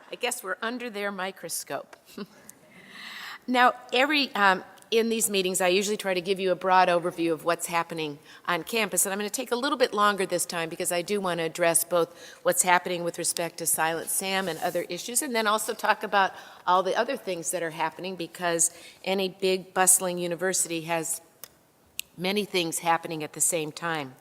I guess we're under their microscope. Now, in these meetings, I usually try to give you a broad overview of what's happening on campus, and I'm going to take a little bit longer this time because I do want to address both what's happening with respect to Silent Sam and other issues, and then also talk about all the other things that are happening, because any big, bustling university has many things happening at the same time.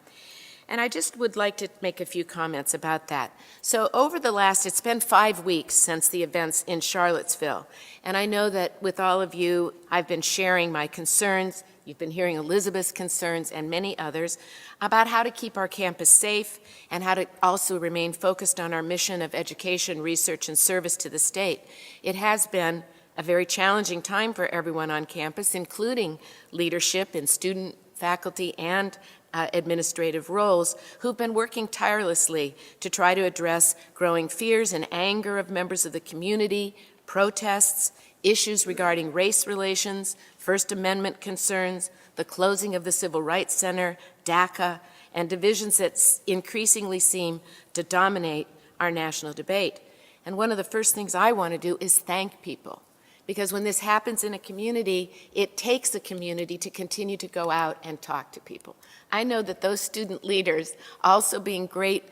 And I just would like to make a few comments about that. So over the it's been 5 weeks since the events in Charlottesville. And I know that with all of you, I've been sharing my concerns. You've been hearing Elizabeth's concerns and many others about how to keep our campus safe and how to also remain focused on our mission of education, research, and service to the state. It has been a very challenging time for everyone on campus, including leadership in student, faculty, and administrative roles who've been working tirelessly to try to address growing fears and anger of members of the community, protests, issues regarding race relations, First Amendment concerns, the closing of the Civil Rights Center, DACA, and divisions that increasingly seem to dominate our national debate. And one of the first things I want to do is thank people. Because when this happens in a community, it takes a community to continue to go out and talk to people. I know that those student leaders, also being great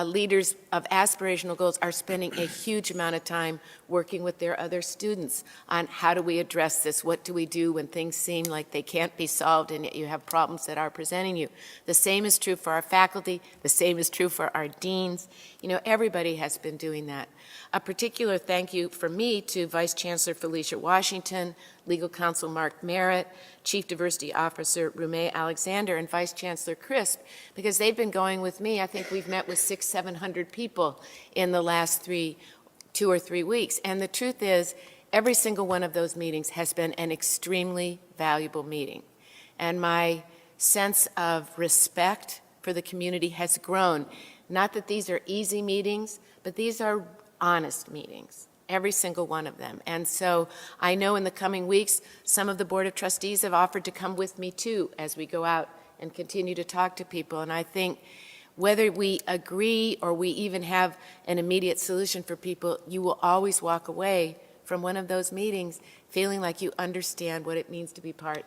leaders of aspirational goals, are spending a huge amount of time working with their other students on how do we address this, what do we do when things seem like they can't be solved and yet you have problems that are presenting you. The same is true for our faculty, the same is true for our deans. You know, everybody has been doing that. A particular thank you from me to Vice Chancellor Felicia Washington, Legal Counsel Mark Merritt, Chief Diversity Officer Rumeh Alexander, and Vice Chancellor Crisp, because they've been going with me. I think we've met with 600-700 people in the last 2 or 3 weeks. And the truth is, every single one of those meetings has been an extremely valuable meeting. And my sense of respect for the community has grown. Not that these are easy meetings, but these are honest meetings, every single one of them. And so I know in the coming weeks, some of the Board of Trustees have offered to come with me too as we go out and continue to talk to people. And I think whether we agree or we even have an immediate solution for people, you will always walk away from one of those meetings feeling like you understand what it means to be part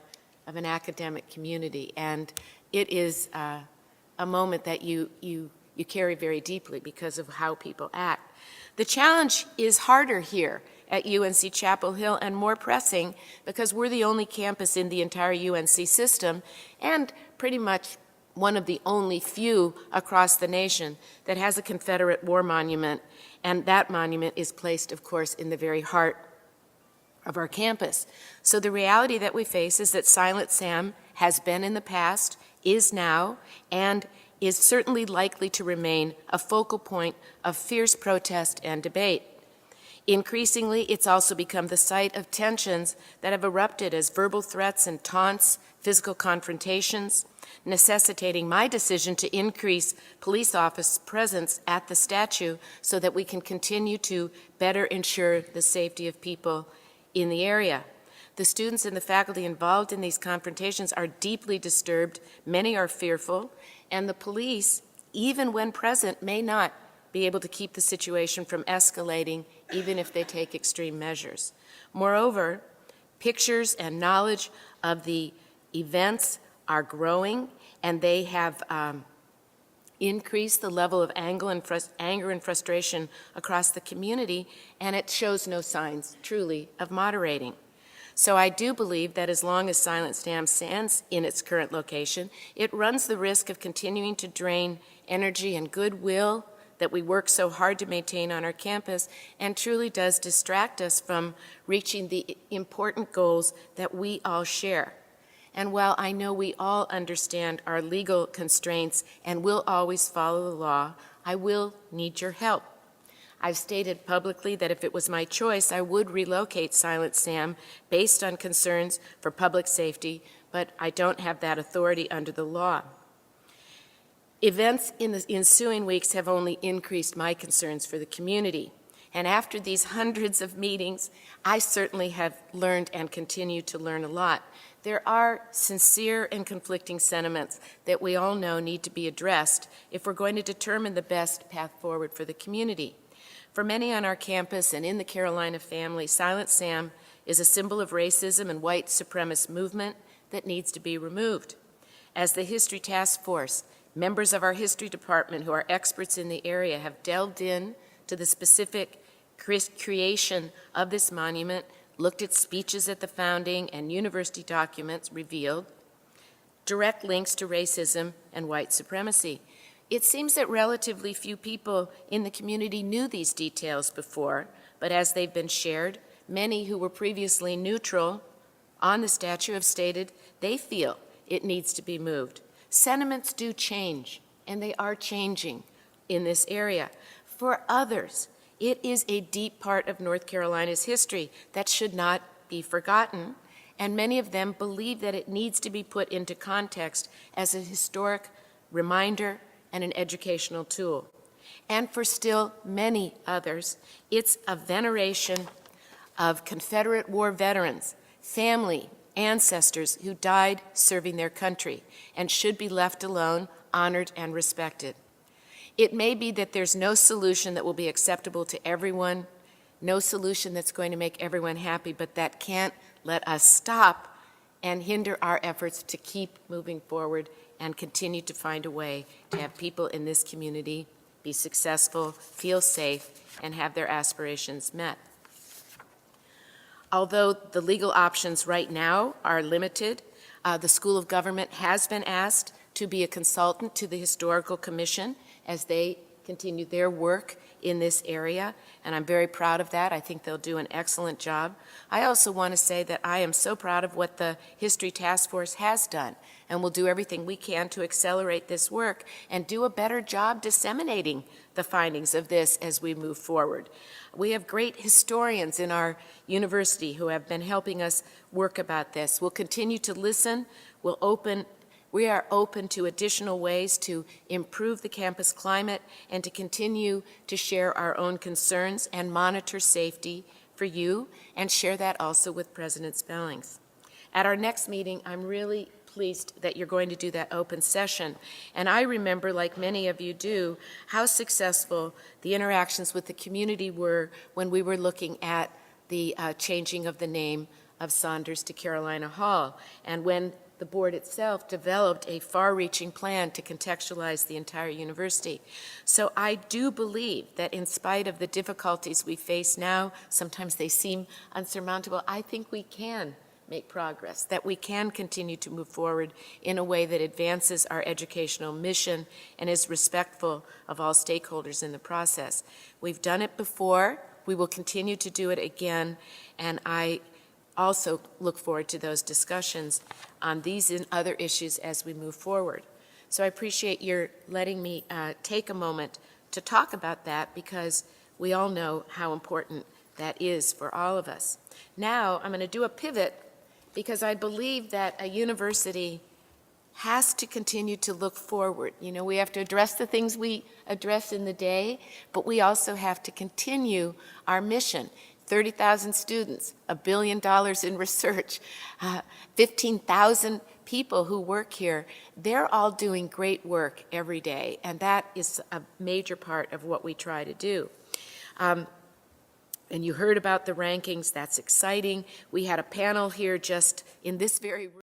of an academic community. And it is a moment that you carry very deeply because of how people act. The challenge is harder here at UNC-Chapel Hill and more pressing because we're the only campus in the entire UNC system and pretty much one of the only few across the nation that has a Confederate war monument, and that monument is placed, of course, in the very heart of our campus. So the reality that we face is that Silent Sam has been in the past, is now, and is certainly likely to remain a focal point of fierce protest and debate. Increasingly, it's also become the site of tensions that have erupted as verbal threats and taunts, physical confrontations, necessitating my decision to increase police office presence at the statue so that we can continue to better ensure the safety of people in the area. The students and the faculty involved in these confrontations are deeply disturbed, many are fearful, and the police, even when present, may not be able to keep the situation from escalating, even if they take extreme measures. Moreover, pictures and knowledge of the events are growing, and they have increased the level of anger and frustration across the community, and it shows no signs, truly, of moderating. So I do believe that as long as Silent Sam stands in its current location, it runs the risk of continuing to drain energy and goodwill that we work so hard to maintain on our campus, and truly does distract us from reaching the important goals that we all share. And while I know we all understand our legal constraints and will always follow the law, I will need your help. I've stated publicly that if it was my choice, I would relocate Silent Sam based on concerns for public safety, but I don't have that authority under the law. Events in the ensuing weeks have only increased my concerns for the community. And after these hundreds of meetings, I certainly have learned and continue to learn a lot. There are sincere and conflicting sentiments that we all know need to be addressed if we're going to determine the best path forward for the community. For many on our campus and in the Carolina family, Silent Sam is a symbol of racism and white supremacist movement that needs to be removed. As the History Task Force, members of our history department who are experts in the area have delved in to the specific creation of this monument, looked at speeches at the founding and university documents revealed direct links to racism and white supremacy. It seems that relatively few people in the community knew these details before, but as they've been shared, many who were previously neutral on the statue have stated they feel it needs to be moved. Sentiments do change, and they are changing in this area. For others, it is a deep part of North Carolina's history that should not be forgotten, and many of them believe that it needs to be put into context as a historic reminder and an educational tool. And for still many others, it's a veneration of Confederate war veterans, family, ancestors who died serving their country and should be left alone, honored, and respected. It may be that there's no solution that will be acceptable to everyone, no solution that's going to make everyone happy, but that can't let us stop and hinder our efforts to keep moving forward and continue to find a way to have people in this community be successful, feel safe, and have their aspirations met. Although the legal options right now are limited, the School of Government has been asked to be a consultant to the Historical Commission as they continue their work in this area, and I'm very proud of that. I think they'll do an excellent job. I also want to say that I am so proud of what the History Task Force has done, and we'll do everything we can to accelerate this work and do a better job disseminating the findings of this as we move forward. We have great historians in our university who have been helping us work about this. We'll continue to listen. We are open to additional ways to improve the campus climate and to continue to share our own concerns and monitor safety for you and share that also with President Spellings. At our next meeting, I'm really pleased that you're going to do that open session. And I remember, like many of you do, how successful the interactions with the community were when we were looking at the changing of the name of Saunders to Carolina Hall, and when the board itself developed a far-reaching plan to contextualize the entire university. So I do believe that in spite of the difficulties we face now, sometimes they seem unsurmountable, I think we can make progress, that we can continue to move forward in a way that advances our educational mission and is respectful of all stakeholders in the process. We've done it before, we will continue to do it again, and I also look forward to those discussions on these and other issues as we move forward. So I appreciate your letting me take a moment to talk about that, because we all know how important that is for all of us. Now I'm going to do a pivot, because I believe that a university has to continue to look forward. You know, we have to address the things we address in the day, but we also have to continue our mission. 30,000 students, $1 billion in research, 15,000 people who work here. They're all doing great work every day, and that is a major part of what we try to do. And you heard about the rankings. That's exciting. We had a panel here just in this very room.